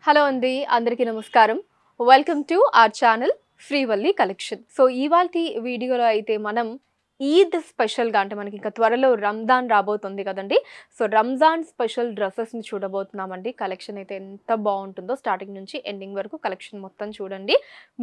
Hello అండి అందరికీ నమస్కారం. Welcome to our channel Srivalli collection. So ఇవాల్టి వీడియోలో అయితే మనం ఈద్ స్పెషల్గా అంటే మనకి ఇంకా త్వరలో రంజాన్ రాబోతుంది కదండి. సో రంజాన్ స్పెషల్ డ్రెస్సెస్ని చూడబోతున్నామండి. కలెక్షన్ అయితే ఎంత బాగుంటుందో స్టార్టింగ్ నుంచి ఎండింగ్ వరకు కలెక్షన్ మొత్తం చూడండి.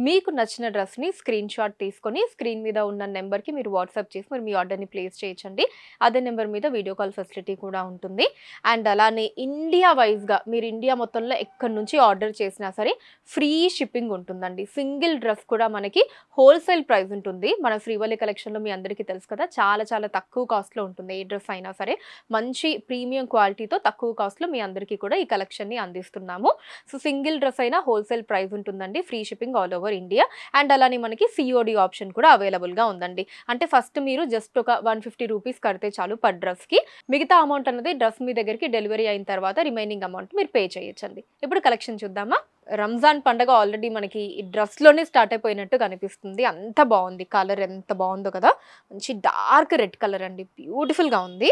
మీకు నచ్చిన డ్రెస్ని స్క్రీన్ షాట్ తీసుకొని స్క్రీన్ మీద ఉన్న నెంబర్కి మీరు వాట్సాప్ చేసి మరి మీ ఆర్డర్ని ప్లేస్ చేయొచ్చండి. అదే నెంబర్ మీద వీడియో కాల్ ఫెసిలిటీ కూడా ఉంటుంది. అండ్ అలానే ఇండియా వైజ్గా మీరు ఇండియా మొత్తంలో ఎక్కడి నుంచి ఆర్డర్ చేసినా సరే ఫ్రీ షిప్పింగ్ ఉంటుందండి. సింగిల్ డ్రెస్ కూడా మనకి హోల్సేల్ ప్రైస్ ఉంటుంది. మన శ్రీవల్లి కలెక్షన్లో మీ అందరికీ తెలుసు కదా, చాలా చాలా తక్కువ కాస్ట్లో ఉంటుంది. ఏ డ్రెస్ అయినా సరే మంచి ప్రీమియం క్వాలిటీతో తక్కువ కాస్ట్లో మీ అందరికీ కూడా ఈ కలెక్షన్ని అందిస్తున్నాము. సో సింగిల్ డ్రెస్ అయినా హోల్సేల్ ప్రైస్ ఉంటుందండి. Free shipping all over India. And అలానే మనకి సిఓడి ఆప్షన్ కూడా అవైలబుల్గా ఉందండి. అంటే ఫస్ట్ మీరు జస్ట్ ఒక 150 రూపీస్ కడితే చాలు పర్ డ్రెస్కి. మిగతా అమౌంట్ అన్నది డ్రెస్ మీ దగ్గరికి డెలివరీ అయిన తర్వాత రిమైనింగ్ అమౌంట్ మీరు పే చేయొచ్చండి. ఇప్పుడు కలెక్షన్ చూద్దామా. రంజాన్ పండగ ఆల్రెడీ మనకి ఈ డ్రెస్లోనే స్టార్ట్ అయిపోయినట్టు కనిపిస్తుంది. అంత బాగుంది, కలర్ ఎంత బాగుందో కదా. మంచి డార్క్ రెడ్ కలర్ అండి, బ్యూటిఫుల్గా ఉంది.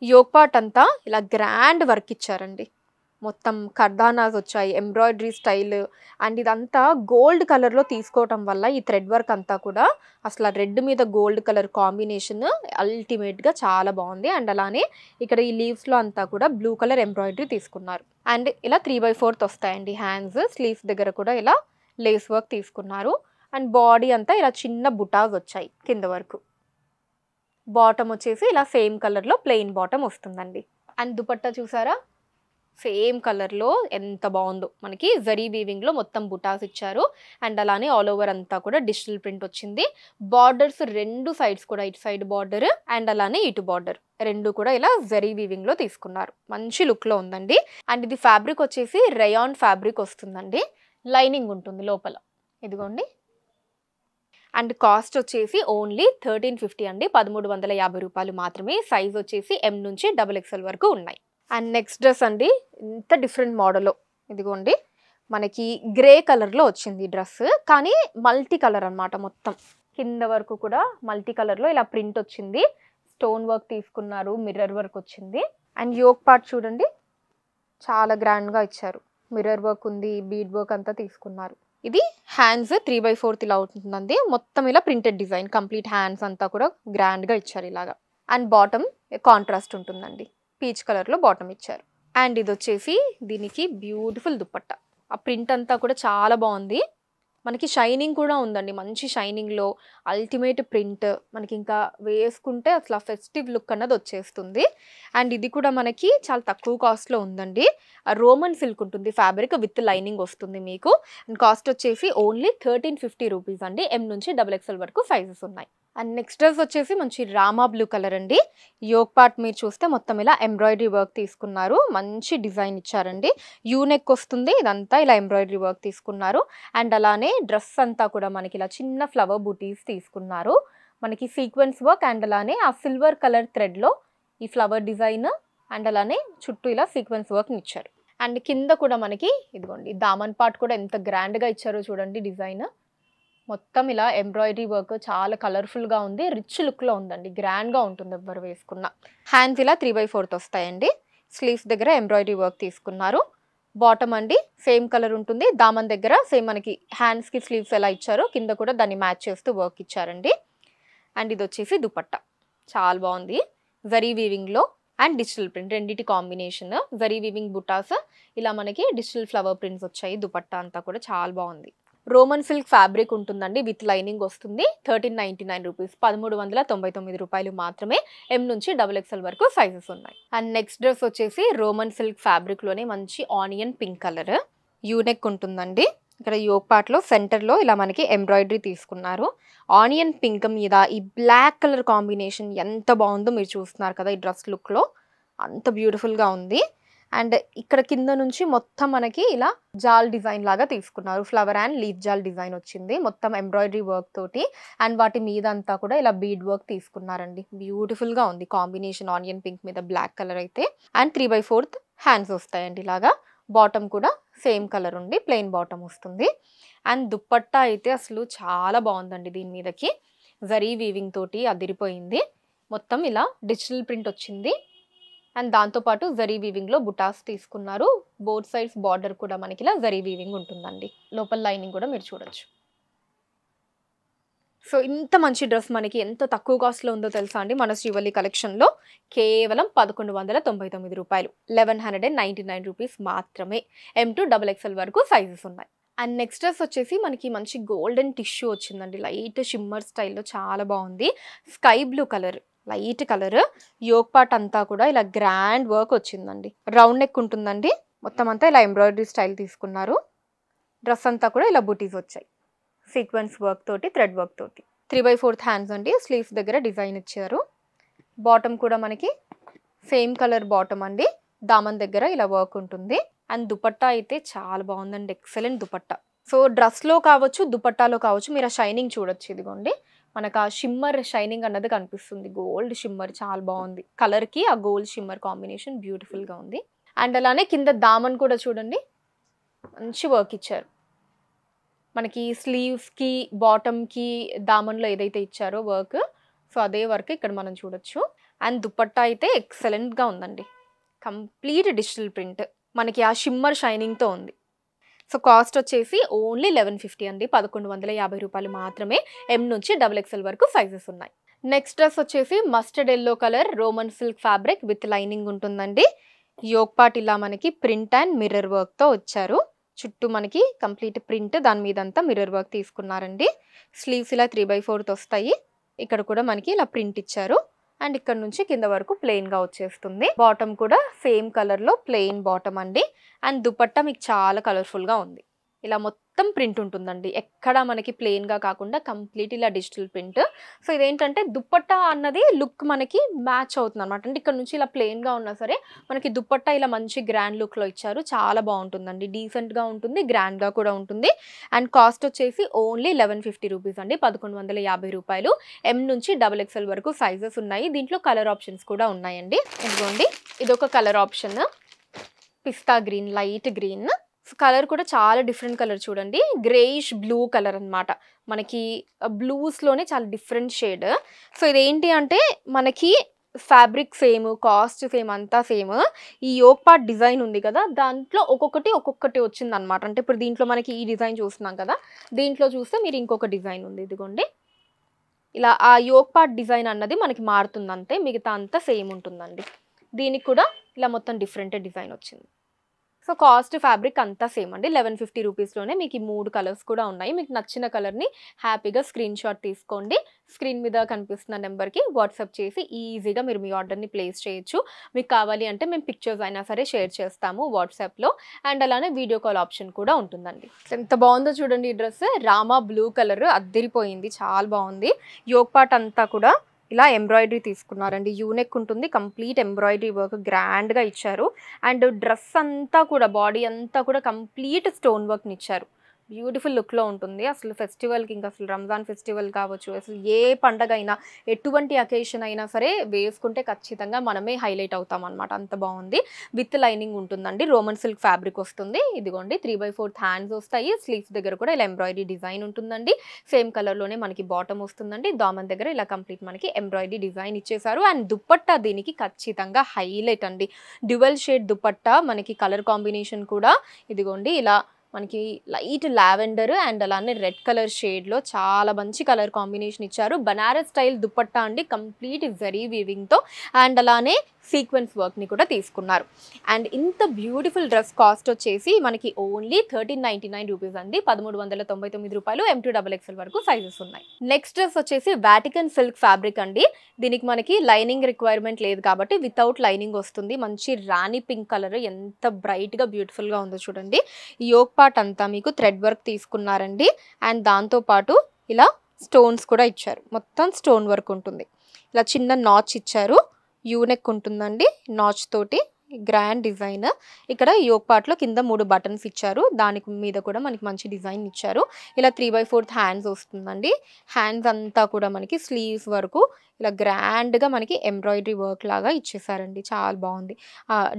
యోక్ పార్ట్ అంతా ఇలా గ్రాండ్ వర్క్ ఇచ్చారండి. మొత్తం కర్దానాస్ వచ్చాయి, ఎంబ్రాయిడరీ స్టైల్. అండ్ ఇదంతా గోల్డ్ కలర్లో తీసుకోవటం వల్ల ఈ థ్రెడ్ వర్క్ అంతా కూడా అసలు రెడ్ మీద గోల్డ్ కలర్ కాంబినేషన్ అల్టిమేట్గా చాలా బాగుంది. అండ్ అలానే ఇక్కడ ఈ లీవ్స్లో అంతా కూడా బ్లూ కలర్ ఎంబ్రాయిడరీ తీసుకున్నారు. అండ్ ఇలా 3/4 వస్తాయండి హ్యాండ్స్. స్లీవ్స్ దగ్గర కూడా ఇలా లేస్ వర్క్ తీసుకున్నారు. అండ్ బాడీ అంతా ఇలా చిన్న బుటాస్ వచ్చాయి కింద వరకు. బాటమ్ వచ్చేసి ఇలా సేమ్ కలర్లో ప్లెయిన్ బాటమ్ వస్తుందండి. అండ్ దుపట్టా చూసారా, సేమ్ కలర్లో ఎంత బాగుందో. మనకి జరీ వీవింగ్లో మొత్తం బుటాస్ ఇచ్చారు. అండ్ అలానే ఆల్ ఓవర్ అంతా కూడా డిజిటల్ ప్రింట్ వచ్చింది. బార్డర్స్ రెండు సైడ్స్ కూడా, ఇటు సైడ్ బార్డర్ అండ్ అలానే ఇటు బార్డర్ రెండు కూడా ఇలా జరీ వీవింగ్లో తీసుకున్నారు. మంచి లుక్లో ఉందండి. అండ్ ఇది ఫ్యాబ్రిక్ వచ్చేసి రేయాన్ ఫ్యాబ్రిక్ వస్తుందండి. లైనింగ్ ఉంటుంది లోపల, ఇదిగోండి. అండ్ కాస్ట్ వచ్చేసి ఓన్లీ 1350 అండి, 1350 రూపాయలు మాత్రమే. సైజ్ వచ్చేసి M నుంచి XXL వరకు ఉన్నాయి. అండ్ నెక్స్ట్ డ్రెస్ అండి, ఇంత డిఫరెంట్ మోడల్లో ఇదిగోండి. మనకి గ్రే కలర్లో వచ్చింది డ్రెస్, కానీ మల్టీ కలర్ అనమాట. మొత్తం కింద వరకు కూడా మల్టీ కలర్లో ఇలా ప్రింట్ వచ్చింది. స్టోన్ వర్క్ తీసుకున్నారు, మిర్రర్ వర్క్ వచ్చింది. అండ్ యోక్ పార్ట్ చూడండి, చాలా గ్రాండ్గా ఇచ్చారు. మిర్రర్ వర్క్ ఉంది, బీడ్ వర్క్ అంతా తీసుకున్నారు. ఇది హ్యాండ్స్ 3/4 ఇలా ఉంటుందండి. మొత్తం ఇలా ప్రింటెడ్ డిజైన్, కంప్లీట్ హ్యాండ్స్ అంతా కూడా గ్రాండ్గా ఇచ్చారు ఇలాగా. అండ్ బాటమ్ కాంట్రాస్ట్ ఉంటుందండి, పీచ్ కలర్లో బాటమ్ ఇచ్చారు. అండ్ ఇది వచ్చేసి దీనికి బ్యూటిఫుల్ దుపట్టా. ఆ ప్రింట్ అంతా కూడా చాలా బాగుంది. మనకి షైనింగ్ కూడా ఉందండి, మంచి షైనింగ్లో అల్టిమేట్ ప్రింట్. మనకి ఇంకా వేసుకుంటే అసలు ఆ ఫెస్టివ్ లుక్ అన్నది వచ్చేస్తుంది. అండ్ ఇది కూడా మనకి చాలా తక్కువ కాస్ట్లో ఉందండి. రోమన్ సిల్క్ ఉంటుంది ఫ్యాబ్రిక్, విత్ లైనింగ్ వస్తుంది మీకు. అండ్ కాస్ట్ వచ్చేసి ఓన్లీ 1350 రూపీస్ అండి. M నుంచి XXL వరకు సైజెస్ ఉన్నాయి. అండ్ నెక్స్ట్ డ్రెస్ వచ్చేసి మంచి రామా బ్లూ కలర్ అండి. యోక్ పార్ట్ మీరు చూస్తే మొత్తం ఇలా ఎంబ్రాయిడరీ వర్క్ తీసుకున్నారు. మంచి డిజైన్ ఇచ్చారండి. యూనెక్ వస్తుంది, ఇదంతా ఇలా ఎంబ్రాయిడరీ వర్క్ తీసుకున్నారు. అండ్ అలానే డ్రెస్ అంతా కూడా మనకి ఇలా చిన్న ఫ్లవర్ బూటీస్ తీసుకున్నారు. మనకి సీక్వెన్స్ వర్క్ అండ్ అలానే ఆ సిల్వర్ కలర్ థ్రెడ్లో ఈ ఫ్లవర్ డిజైన్ అండ్ అలానే చుట్టూ ఇలా సీక్వెన్స్ వర్క్ని ఇచ్చారు. అండ్ కింద కూడా మనకి ఇదిగోండి దామన్ పార్ట్ కూడా ఎంత గ్రాండ్గా ఇచ్చారో చూడండి. డిజైన్ మొత్తం ఇలా ఎంబ్రాయిడరీ వర్క్ చాలా కలర్ఫుల్గా ఉంది, రిచ్ లుక్లో ఉందండి, గ్రాండ్గా ఉంటుంది ఎవరు వేసుకున్న. హ్యాండ్స్ ఇలా 3/4 వస్తాయండి. స్లీవ్స్ దగ్గర ఎంబ్రాయిడరీ వర్క్ తీసుకున్నారు. బాటమ్ అండి సేమ్ కలర్ ఉంటుంది. దామన్ దగ్గర సేమ్ మనకి హ్యాండ్స్కి స్లీవ్స్ ఎలా ఇచ్చారో కింద కూడా దాన్ని మ్యాచ్ చేస్తూ వర్క్ ఇచ్చారండి. అండ్ ఇది వచ్చేసి దుపట్టా, చాలా బాగుంది. జరీ వీవింగ్లో అండ్ డిజిటల్ ప్రింట్ రెండింటి కాంబినేషన్. జరీ వీవింగ్ బుటాస్, ఇలా మనకి డిజిటల్ ఫ్లవర్ ప్రింట్స్ వచ్చాయి. దుపట్టా అంతా కూడా చాలా బాగుంది. రోమన్ సిల్క్ ఫ్యాబ్రిక్ ఉంటుందండి, విత్ లైనింగ్ వస్తుంది. 1399 రూపీస్, 1399 రూపాయలు మాత్రమే. M నుంచి XXL వరకు సైజెస్ ఉన్నాయి. అండ్ నెక్స్ట్ డ్రెస్ వచ్చేసి రోమన్ సిల్క్ ఫ్యాబ్రిక్లోనే మంచి ఆనియన్ పింక్ కలర్. యూనెక్ ఉంటుందండి. ఇక్కడ యోక్ పార్ట్లో సెంటర్లో ఇలా మనకి ఎంబ్రాయిడరీ తీసుకున్నారు. ఆనియన్ పింక్ మీద ఈ బ్లాక్ కలర్ కాంబినేషన్ ఎంత బాగుందో మీరు చూస్తున్నారు కదా. ఈ డ్రెస్ లుక్లో అంత బ్యూటిఫుల్గా ఉంది. అండ్ ఇక్కడ కింద నుంచి మొత్తం మనకి ఇలా జాల్ డిజైన్ లాగా తీసుకున్నారు. ఫ్లవర్ అండ్ లీఫ్ జాల్ డిజైన్ వచ్చింది మొత్తం ఎంబ్రాయిడరీ వర్క్ తోటి. అండ్ వాటి మీద అంతా కూడా ఇలా బీడ్ వర్క్ తీసుకున్నారండి. బ్యూటిఫుల్గా ఉంది కాంబినేషన్, ఆనియన్ పింక్ మీద బ్లాక్ కలర్ అయితే. అండ్ 3/4 హ్యాండ్స్ వస్తాయండి ఇలాగా. బాటమ్ కూడా సేమ్ కలర్ ఉండి ప్లెయిన్ బాటమ్ వస్తుంది. అండ్ దుపట్టా అయితే అసలు చాలా బాగుందండి. దీని మీదకి జరీ వీవింగ్ తోటి అదిరిపోయింది. మొత్తం ఇలా డిజిటల్ ప్రింట్ వచ్చింది. అండ్ దాంతోపాటు జరీ వీవింగ్లో బుటాస్ తీసుకున్నారు. బోత్ సైడ్స్ బార్డర్ కూడా మనకి ఇలా జరీ వీవింగ్ ఉంటుందండి. లోపల లైనింగ్ కూడా మీరు చూడొచ్చు. సో ఇంత మంచి డ్రెస్ మనకి ఎంత తక్కువ కాస్ట్లో ఉందో తెలుసా అండి మన శ్రీవల్లి కలెక్షన్లో. కేవలం 1199 రూపాయలు, 1199 రూపీస్ మాత్రమే. M2XXL వరకు సైజెస్ ఉన్నాయి. అండ్ నెక్స్ట్ డ్రెస్ వచ్చేసి మనకి మంచి గోల్డెన్ టిష్యూ వచ్చిందండి. లైట్ షిమ్మర్ స్టైల్లో చాలా బాగుంది. Sky blue colour, light colour. Yoke part అంతా కూడా ఇలా గ్రాండ్ వర్క్ వచ్చిందండి. రౌండ్ నెక్ ఉంటుందండి. మొత్తం అంతా ఇలా ఎంబ్రాయిడరీ స్టైల్ తీసుకున్నారు. డ్రెస్ అంతా కూడా ఇలా బూటీస్ వచ్చాయి. సీక్వెన్స్ వర్క్ తోటి, థ్రెడ్ వర్క్ తోటి. 3/4 హ్యాండ్స్ అండి. స్లీవ్స్ దగ్గర డిజైన్ ఇచ్చారు. బాటమ్ కూడా మనకి సేమ్ కలర్ బాటమ్ అండి. దామన్ దగ్గర ఇలా వర్క్ ఉంటుంది. అండ్ దుపట్టా అయితే చాలా బాగుందండి. ఎక్సలెంట్ దుపట్టా. సో డ్రెస్లో కావచ్చు, దుపట్టాలో కావచ్చు, మీరు ఆ షైనింగ్ చూడొచ్చు. ఇదిగోండి మనకు ఆ షిమ్మర్ షైనింగ్ అన్నది కనిపిస్తుంది. గోల్డ్ షిమ్మర్ చాలా బాగుంది. కలర్కి ఆ గోల్డ్ షిమ్మర్ కాంబినేషన్ బ్యూటిఫుల్గా ఉంది. అండ్ అలానే కింద దామన్ కూడా చూడండి మంచి వర్క్ ఇచ్చారు. మనకి స్లీవ్స్కి బాటమ్కి దామన్లో ఏదైతే ఇచ్చారో వర్క్, సో అదే వర్క్ ఇక్కడ మనం చూడొచ్చు. అండ్ దుపట్టా అయితే ఎక్సలెంట్గా ఉందండి. కంప్లీట్ డిజిటల్ ప్రింట్, మనకి ఆ షిమ్మర్ షైనింగ్తో ఉంది. సో కాస్ట్ వచ్చేసి ఓన్లీ 1150 అండి. 1150 రూపాయలు మాత్రమే. M నుంచి XXL వరకు సైజెస్ ఉన్నాయి. నెక్స్ట్ డ్రెస్ వచ్చేసి mustard yellow colour Roman silk fabric with lining ఉంటుందండి. యోక్ పార్ట్ ఇలా మనకి ప్రింట్ అండ్ మిర్రర్ వర్క్తో వచ్చారు. చుట్టూ మనకి కంప్లీట్ ప్రింట్, దాని మీద అంతా మిర్రర్ వర్క్ తీసుకున్నారండి. స్లీవ్స్ ఇలా 3/4 వస్తాయి. ఇక్కడ కూడా మనకి ఇలా ప్రింట్ ఇచ్చారు. అండ్ ఇక్కడ నుంచి కింద వరకు ప్లెయిన్గా వచ్చేస్తుంది. బాటమ్ కూడా సేమ్ కలర్లో ప్లెయిన్ బాటమ్ అండి. అండ్ దుపట్టా మీకు చాలా కలర్ఫుల్గా ఉంది. ఇలా మొత్తం ప్రింట్ ఉంటుందండి. ఎక్కడ మనకి ప్లెయిన్గా కాకుండా కంప్లీట్ ఇలా డిజిటల్ ప్రింట్. సో ఇదేంటంటే దుపట్టా అన్నది లుక్ మనకి మ్యాచ్ అవుతుంది అనమాట. అంటే ఇక్కడ నుంచి ఇలా ప్లెయిన్గా ఉన్నా సరే మనకి దుపట్టా ఇలా మంచి గ్రాండ్ లుక్లో ఇచ్చారు. చాలా బాగుంటుందండి. డీసెంట్గా ఉంటుంది, గ్రాండ్గా కూడా ఉంటుంది. అండ్ కాస్ట్ వచ్చేసి ఓన్లీ 1150 రూపీస్ అండి. 1150 రూపాయలు. M నుంచి XXL వరకు సైజెస్ ఉన్నాయి. దీంట్లో కలర్ ఆప్షన్స్ కూడా ఉన్నాయండి. ఇదిగోండి ఇదొక కలర్ ఆప్షన్, పిస్తా గ్రీన్, లైట్ గ్రీన్. కలర్ కూడా చాలా డిఫరెంట్ కలర్ చూడండి. గ్రేయిష్ బ్లూ కలర్ అనమాట. మనకి బ్లూస్లోనే చాలా డిఫరెంట్ షేడ్. సో ఇదేంటి అంటే మనకి ఫ్యాబ్రిక్ సేమ్, కాస్ట్ సేమ్, అంతా సేమ్. ఈ యోక్ పార్ట్ డిజైన్ ఉంది కదా, దాంట్లో ఒక్కొక్కటి వచ్చింది అనమాట. అంటే ఇప్పుడు దీంట్లో మనకి ఈ డిజైన్ చూస్తున్నాం కదా, దీంట్లో చూస్తే మీరు ఇంకొక డిజైన్ ఉంది. ఇదిగోండి ఇలా ఆ యోక్ పార్ట్ డిజైన్ అన్నది మనకి మారుతుంది అంతే. మిగతా అంతా సేమ్ ఉంటుందండి. దీనికి కూడా ఇలా మొత్తం డిఫరెంట్ డిజైన్ వచ్చింది. సో కాస్ట్ ఫ్యాబ్రిక్ అంతా సేమ్ అండి. 1150 రూపీస్లోనే మీకు ఈ 3 కలర్స్ కూడా ఉన్నాయి. మీకు నచ్చిన కలర్ని హ్యాపీగా స్క్రీన్ షాట్ తీసుకోండి. స్క్రీన్ మీద కనిపిస్తున్న నెంబర్కి వాట్సాప్ చేసి ఈజీగా మీరు మీ ఆర్డర్ని ప్లేస్ చేయొచ్చు. మీకు కావాలి అంటే మేము పిక్చర్స్ అయినా సరే షేర్ చేస్తాము వాట్సాప్లో. అండ్ అలానే వీడియో కాల్ ఆప్షన్ కూడా ఉంటుందండి. ఎంత బాగుందో చూడండి ఈ డ్రెస్. రామా బ్లూ కలర్ అద్దరిపోయింది, చాలా బాగుంది. యోక్ పార్ట్ అంతా కూడా ఇలా ఎంబ్రాయిడరీ తీసుకున్నారండి. యూనెక్ ఉంటుంది, కంప్లీట్ ఎంబ్రాయిడరీ వర్క్ గ్రాండ్గా ఇచ్చారు. అండ్ డ్రెస్ అంతా కూడా, బాడీ అంతా కూడా కంప్లీట్ స్టోన్ వర్క్ని ఇచ్చారు. బ్యూటిఫుల్ లుక్లో ఉంటుంది. అసలు ఫెస్టివల్కి, ఇంకా అసలు రంజాన్ ఫెస్టివల్ కావచ్చు, అసలు ఏ పండగ అయినా, ఎటువంటి అకేషన్ అయినా సరే వేసుకుంటే ఖచ్చితంగా మనమే హైలైట్ అవుతాం అనమాట. అంత బాగుంది. విత్ లైనింగ్ ఉంటుందండి. రోమన్ సిల్క్ ఫ్యాబ్రిక్ వస్తుంది. ఇదిగోండి 3/4 హ్యాండ్స్ వస్తాయి. స్లీవ్స్ దగ్గర కూడా ఇలా ఎంబ్రాయిడరీ డిజైన్ ఉంటుందండి. సేమ్ కలర్లోనే మనకి బాటమ్ వస్తుందండి. దామన్ దగ్గర ఇలా కంప్లీట్ మనకి ఎంబ్రాయిడరీ డిజైన్ ఇచ్చేసారు. అండ్ దుపట్టా దీనికి ఖచ్చితంగా హైలైట్ అండి. డ్యువల్ షేడ్ దుపట్టా, మనకి కలర్ కాంబినేషన్ కూడా ఇదిగోండి ఇలా మనకి లైట్ లావెండర్ అండ్ అలానే రెడ్ కలర్ షేడ్లో చాలా మంచి కలర్ కాంబినేషన్ ఇచ్చారు. బనారస్ స్టైల్ దుపట్టా అండి, కంప్లీట్ జరీ వీవింగ్తో. అండ్ అలానే సీక్వెన్స్ వర్క్ని కూడా తీసుకున్నారు. అండ్ ఇంత బ్యూటిఫుల్ డ్రెస్ కాస్ట్ వచ్చేసి మనకి ఓన్లీ 1399 రూపీస్ అండి. 1399 రూపాయలు. M2XXL వరకు సైజెస్ ఉన్నాయి. నెక్స్ట్ డ్రెస్ వచ్చేసి వాటికన్ సిల్క్ ఫ్యాబ్రిక్ అండి. దీనికి మనకి లైనింగ్ రిక్వైర్మెంట్ లేదు కాబట్టి వితౌట్ లైనింగ్ వస్తుంది. మంచి రాణి పింక్ కలర్, ఎంత బ్రైట్గా బ్యూటిఫుల్గా ఉందో చూడండి. యోక్ పార్ట్ అంతా మీకు థ్రెడ్ వర్క్ తీసుకున్నారండి. అండ్ దాంతోపాటు ఇలా స్టోన్స్ కూడా ఇచ్చారు. మొత్తం స్టోన్ వర్క్ ఉంటుంది. ఇలా చిన్న నాచ్ ఇచ్చారు. యూనెక్ ఉంటుందండి, నాచ్ తోటి గ్రాండ్ డిజైన్. ఇక్కడ యోక్ పార్ట్లో కింద 3 బటన్స్ ఇచ్చారు. దానికి మీద కూడా మనకి మంచి డిజైన్ ఇచ్చారు. ఇలా 3/4 హ్యాండ్స్ వస్తుందండి. హ్యాండ్స్ అంతా కూడా మనకి స్లీవ్స్ వరకు ఇలా గ్రాండ్‌గా మనకి ఎంబ్రాయిడరీ వర్క్ లాగా ఇచ్చేసారండి. చాలా బావుంది.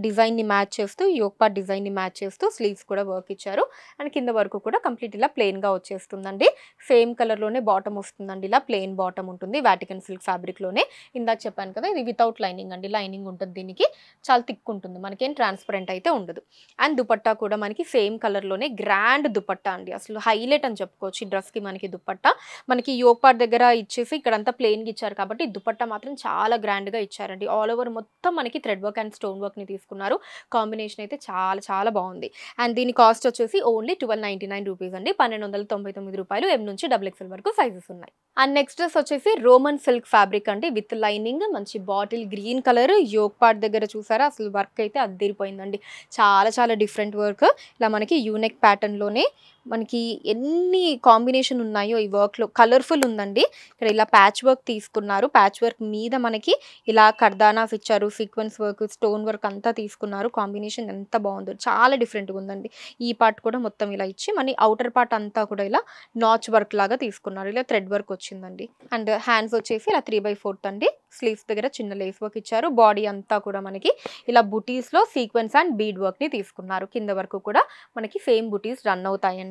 డిజైన్‌ని మ్యాచ్ చేస్తూ యోక్ పార్ట్ డిజైన్‌ని మ్యాచ్ చేస్తూ స్లీవ్స్ కూడా వర్క్ ఇచ్చారు. అండ్ కింద వరకు కూడా కంప్లీట్ ఇలా ప్లెయిన్‌గా వచ్చేస్తుందండి. సేమ్ కలర్‌లోనే బాటమ్ వస్తుందండి. ఇలా ప్లెయిన్ బాటమ్ ఉంటుంది. వాటికన్ సిల్క్ ఫ్యాబ్రిక్‌లోనే. ఇందాక చెప్పాను కదా! ఇది వితౌట్ లైనింగ్ అండి. లైనింగ్ ఉంటది దీనికి. చాలా థిక్ ఉంటుంది. మనకేం ట్రాన్స్‌పరెంట్ అయితే ఉండదు. అండ్ దుపట్టా కూడా మనకి సేమ్ కలర్‌లోనే గ్రాండ్ దుపట్టా అండి. అసలు హైలైట్ అని చెప్పుకోవచ్చు. ఈ డ్రెస్‌కి మనకి దుపట్టా. మనకి యోక్ పార్ట్ దగ్గర ఇచ్చేసి ఇక్కడంతా ప్లెయిన్‌గా ఇచ్చారు కాబట్టి దుపట్టా మాత్రం చాలా గ్రాండ్‌గా ఇచ్చారండి. ఆల్ ఓవర్ మొత్తం మనకి థ్రెడ్ వర్క్ అండ్ స్టోన్ వర్క్‌ని తీసుకున్నారు. కాంబినేషన్ అయితే చాలా చాలా బావుంది. అండ్ దీని కాస్ట్ వచ్చేసి ఓన్లీ రూ. 1299 అండి. రూ. 1299 ఎం నుంచి డబుల్ ఎక్స్ఎల్ వరకు సైజెస్ ఉన్నాయి. అండ్ నెక్స్ట్ డ్రెస్ వచ్చేసి రోమన్ సిల్క్ ఫ్యాబ్రిక్ అండి విత్ లైనింగ్ మంచి bottle green colour yoke part దగ్గర చూసారా అసలు వర్క్ అయితే అద్దిరిపోయిందండి. చాలా చాలా డిఫరెంట్ వర్క్. ఇలా మనకి యూనెక్ ప్యాటర్న్‌లోనే మనకి ఎన్ని కాంబినేషన్ ఉన్నాయో ఈ వర్క్‌లో కలర్‌ఫుల్ ఉందండి. ఇక్కడ ఇలా ప్యాచ్ వర్క్ తీసుకున్నారు. ప్యాచ్ వర్క్ మీద మనకి ఇలా కర్దానాస్ ఇచ్చారు. సీక్వెన్స్ వర్క్, స్టోన్ వర్క్ అంతా తీసుకున్నారు. కాంబినేషన్ ఎంత బావుందో. చాలా డిఫరెంట్‌గా ఉందండి. ఈ పార్ట్ కూడా మొత్తం ఇలా ఇచ్చి మళ్ళీ ఔటర్ పార్ట్ అంతా కూడా ఇలా నాచ్ వర్క్ లాగా తీసుకున్నారు. ఇలా థ్రెడ్ వర్క్ వచ్చిందండి. అండ్ హ్యాండ్స్ వచ్చేసి ఇలా 3/4 అండి. స్లీవ్స్ దగ్గర చిన్న లేస్ వర్క్ ఇచ్చారు. బాడీ అంతా కూడా మనకి ఇలా బుటీస్‌లో సీక్వెన్స్ అండ్ బీడ్ వర్క్‌ని తీసుకున్నారు. కింద వరకు కూడా మనకి సేమ్ బుటీస్ రన్ అవుతాయండి.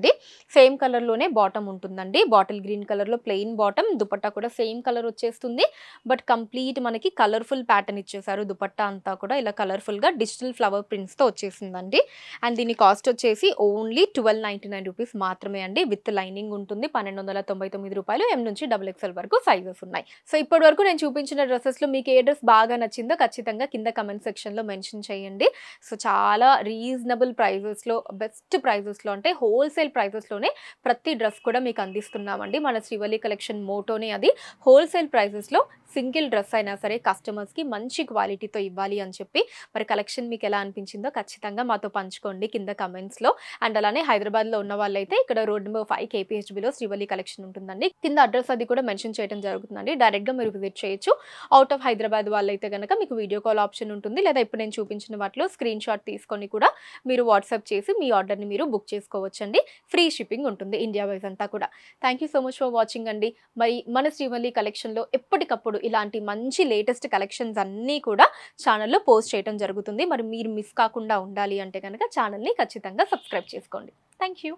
సేమ్ కలర్‌లోనే బాటమ్ ఉంటుందండి. బాటిల్ గ్రీన్ కలర్‌లో ప్లెయిన్ బాటమ్. దుపట్టా కూడా సేమ్ కలర్ వచ్చేస్తుంది. బట్ కంప్లీట్ మనకి కలర్‌ఫుల్ ప్యాటర్న్ ఇచ్చేసారు. దుపట్టా అంతా కూడా ఇలా కలర్‌ఫుల్‌గా డిజిటల్ ఫ్లవర్ ప్రింట్స్‌తో వచ్చేసిందండి. అండ్ దీని కాస్ట్ వచ్చేసి ఓన్లీ రూ. 1299 మాత్రమే అండి. విత్ లైనింగ్ ఉంటుంది. రూ. 1299 ఎం నుంచి డబుల్ ఎక్స్ఎల్ వరకు సైజెస్ ఉన్నాయి. సో ఇప్పటి వరకు నేను చూపించిన డ్రెసెస్‌లో మీకు ఏ డ్రెస్ బాగా నచ్చిందో ఖచ్చితంగా కింద కమెంట్ సెక్షన్‌లో మెన్షన్ చేయండి. సో చాలా రీజనబుల్ ప్రైజెస్‌లో బెస్ట్ ప్రైజెస్‌లో అంటే హోల్‌సేల్ ప్రైజెస్‌లోనే ప్రతి డ్రెస్ కూడా మీకు అందిస్తున్నామండి. మన శ్రీవల్లి కలెక్షన్ మోటోనే అది. హోల్‌సేల్ ప్రైజెస్‌లో సింగిల్ డ్రెస్ అయినా సరే కస్టమర్స్‌కి మంచి క్వాలిటీతో ఇవ్వాలి అని చెప్పి మరి కలెక్షన్ మీకు ఎలా అనిపించిందో ఖచ్చితంగా మాతో పంచుకోండి కింద కమెంట్స్‌లో. అండ్ అలానే హైదరాబాద్‌లో ఉన్న వాళ్ళైతే ఇక్కడ రోడ్ నెంబర్ 5 కేపీహెచ్‌బీలో శ్రీవల్లి కలెక్షన్ ఉంటుందండి. కింద అడ్రస్ అది కూడా మెన్షన్ చేయడం జరుగుతుందండి. డైరెక్ట్‌గా మీరు విజిట్ చేయొచ్చు. ఔట్ ఆఫ్ హైదరాబాద్ వాళ్ళైతే గనక మీకు వీడియో కాల్ ఆప్షన్ ఉంటుంది. లేదా ఇప్పుడు నేను చూపించిన వాటిలో స్క్రీన్ షాట్ తీసుకొని కూడా మీరు వాట్సాప్ చేసి మీ ఆర్డర్‌ని మీరు బుక్ చేసుకోవచ్చండి. ఫ్రీ షిప్పింగ్ ఉంటుంది ఇండియా వైస్ అంతా కూడా. Thank you so much for watching అండి. మరి మన శ్రీవల్లి కలెక్షన్‌లో ఎప్పటికప్పుడు ఇలాంటి మంచి లేటెస్ట్ కలెక్షన్స్ అన్నీ కూడా ఛానెల్‌లో పోస్ట్ చేయడం జరుగుతుంది. మరి మీరు మిస్ కాకుండా ఉండాలి అంటే గనక ఛానెల్‌ని ఖచ్చితంగా సబ్స్క్రైబ్ చేసుకోండి. Thank you.